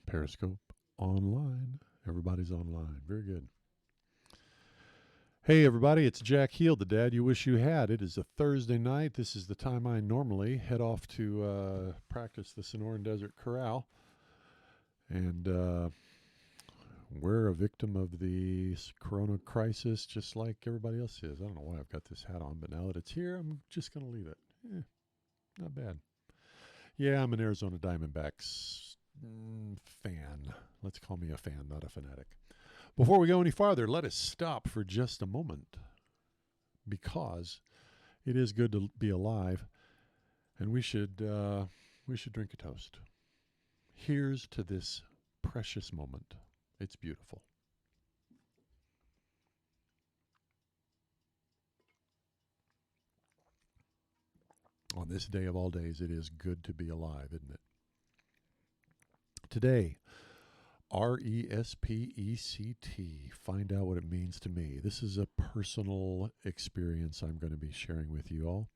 Periscope online. Everybody's online. Very good. Hey, everybody, it's Jack Heel, the dad you wish you had. It is a Thursday night. This is the time I normally head off to practice the Sonoran Desert Corral. And we're a victim of the corona crisis just like everybody else is. I don't know why I've got this hat on, but now that it's here, I'm just going to leave it. Not bad. Yeah, I'm an Arizona Diamondbacks fan. Let's call me a fan, not a fanatic. Before we go any farther, let us stop for just a moment because it is good to be alive, and we should drink a toast. Here's to this precious moment. It's beautiful. On this day of all days, it is good to be alive, isn't it? Today, RESPECT. Find out what it means to me. This is a personal experience I'm going to be sharing with you all.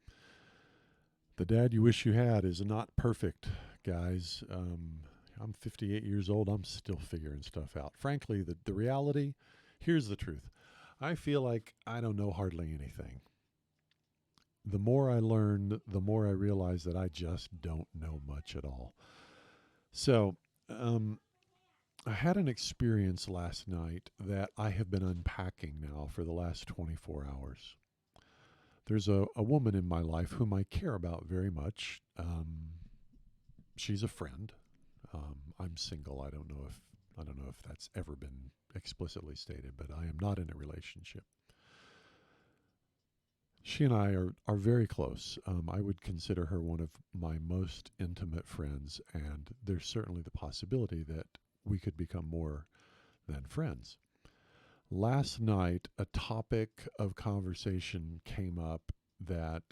The dad you wish you had is not perfect, guys. I'm 58 years old. I'm still figuring stuff out. Frankly, the reality, here's the truth. I feel like I don't know hardly anything. The more I learn, the more I realize that I just don't know much at all. So, I had an experience last night that I have been unpacking now for the last 24 hours. There's a woman in my life whom I care about very much. She's a friend. I'm single. I don't know if that's ever been explicitly stated, but I am not in a relationship. She and I are very close. I would consider her one of my most intimate friends, and there's certainly the possibility that we could become more than friends. Last night, a topic of conversation came up that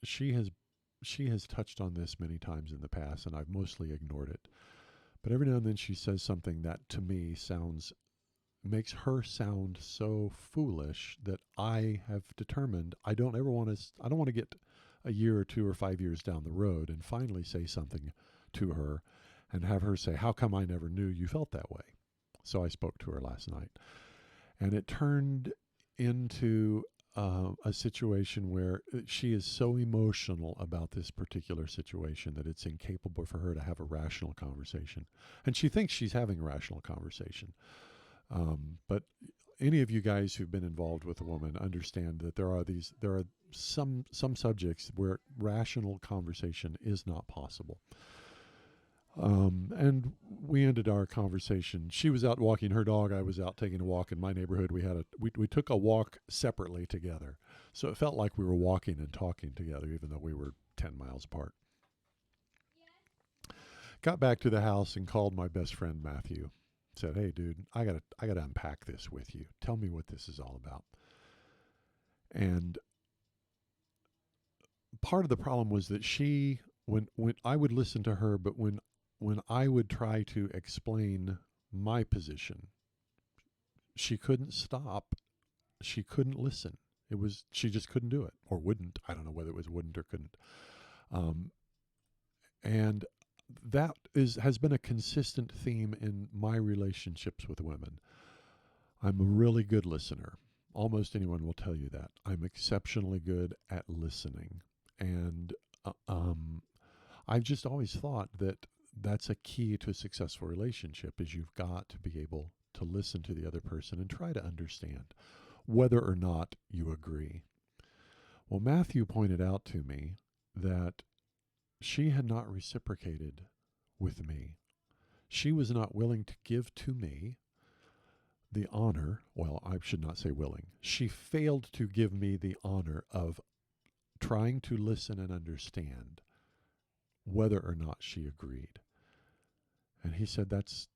she has touched on this many times in the past, and I've mostly ignored it. But every now and then she says something that to me makes her sound so foolish that I have determined I don't want to get a year or 2 or 5 years down the road and finally say something to her and have her say, "How come I never knew you felt that way?" So I spoke to her last night, and it turned into a situation where she is so emotional about this particular situation that it's incapable for her to have a rational conversation. And she thinks she's having a rational conversation. But any of you guys who've been involved with a woman understand that there are some subjects where rational conversation is not possible. And we ended our conversation. She was out walking her dog. I was out taking a walk in my neighborhood. We took a walk separately together. So it felt like we were walking and talking together, even though we were 10 miles apart. Got back to the house and called my best friend, Matthew. Said, "Hey, dude, I gotta unpack this with you. Tell me what this is all about." And part of the problem was that when I would listen to her, but when I would try to explain my position, she couldn't stop. She couldn't listen. She just couldn't do it, or wouldn't. I don't know whether it was wouldn't or couldn't. And that has been a consistent theme in my relationships with women. I'm a really good listener. Almost anyone will tell you that. I'm exceptionally good at listening. And I've just always thought that that's a key to a successful relationship, is you've got to be able to listen to the other person and try to understand whether or not you agree. Well, Matthew pointed out to me that she had not reciprocated with me. She was not willing to give to me the honor. Well, I should not say willing. She failed to give me the honor of trying to listen and understand whether or not she agreed. And he said, that's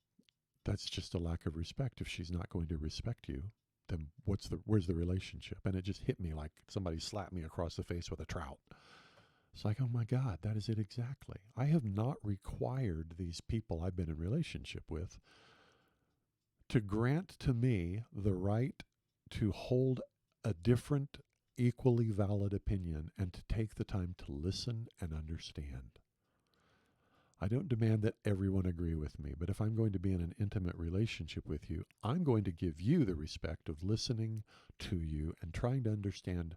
just a lack of respect. If she's not going to respect you, then where's the relationship? And it just hit me like somebody slapped me across the face with a trout. It's like, oh my God, that is it exactly. I have not required these people I've been in relationship with to grant to me the right to hold a different, equally valid opinion and to take the time to listen and understand. I don't demand that everyone agree with me, but if I'm going to be in an intimate relationship with you, I'm going to give you the respect of listening to you and trying to understand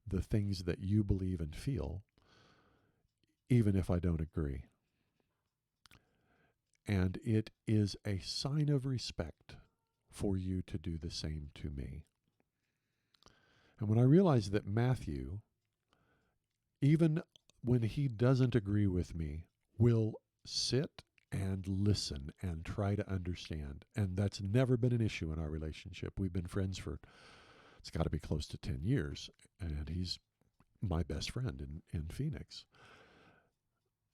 the things that you believe and feel, even if I don't agree. And it is a sign of respect for you to do the same to me. And when I realized that Matthew, even when he doesn't agree with me, will sit and listen and try to understand. And that's never been an issue in our relationship. We've been friends for, it's got to be close to 10 years. And he's my best friend in Phoenix.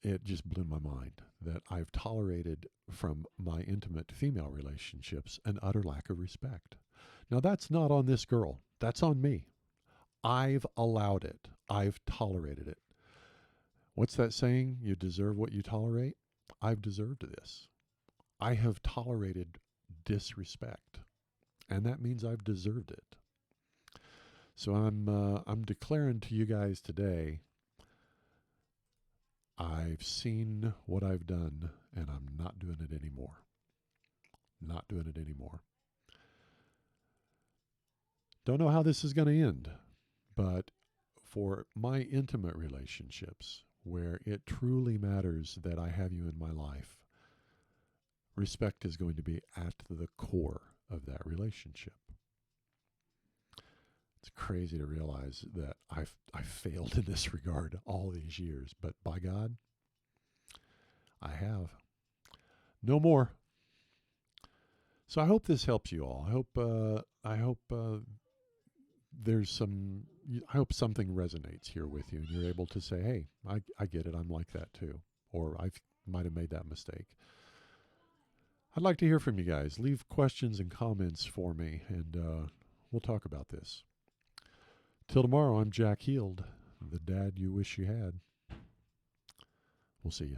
It just blew my mind that I've tolerated from my intimate female relationships an utter lack of respect. Now, that's not on this girl. That's on me. I've allowed it. I've tolerated it. What's that saying? You deserve what you tolerate? I've deserved this. I have tolerated disrespect, and that means I've deserved it. So I'm declaring to you guys today, I've seen what I've done, and I'm not doing it anymore. Not doing it anymore. Don't know how this is going to end, but for my intimate relationships, where it truly matters that I have you in my life, respect is going to be at the core of that relationship. It's crazy to realize that I've failed in this regard all these years, but by God, I have. No more. So I hope this helps you all. I hope there's some. I hope something resonates here with you, and you're able to say, "Hey, I get it. I'm like that too," or I might have made that mistake. I'd like to hear from you guys. Leave questions and comments for me, and we'll talk about this. Till tomorrow, I'm Jack Heald, the dad you wish you had. We'll see you.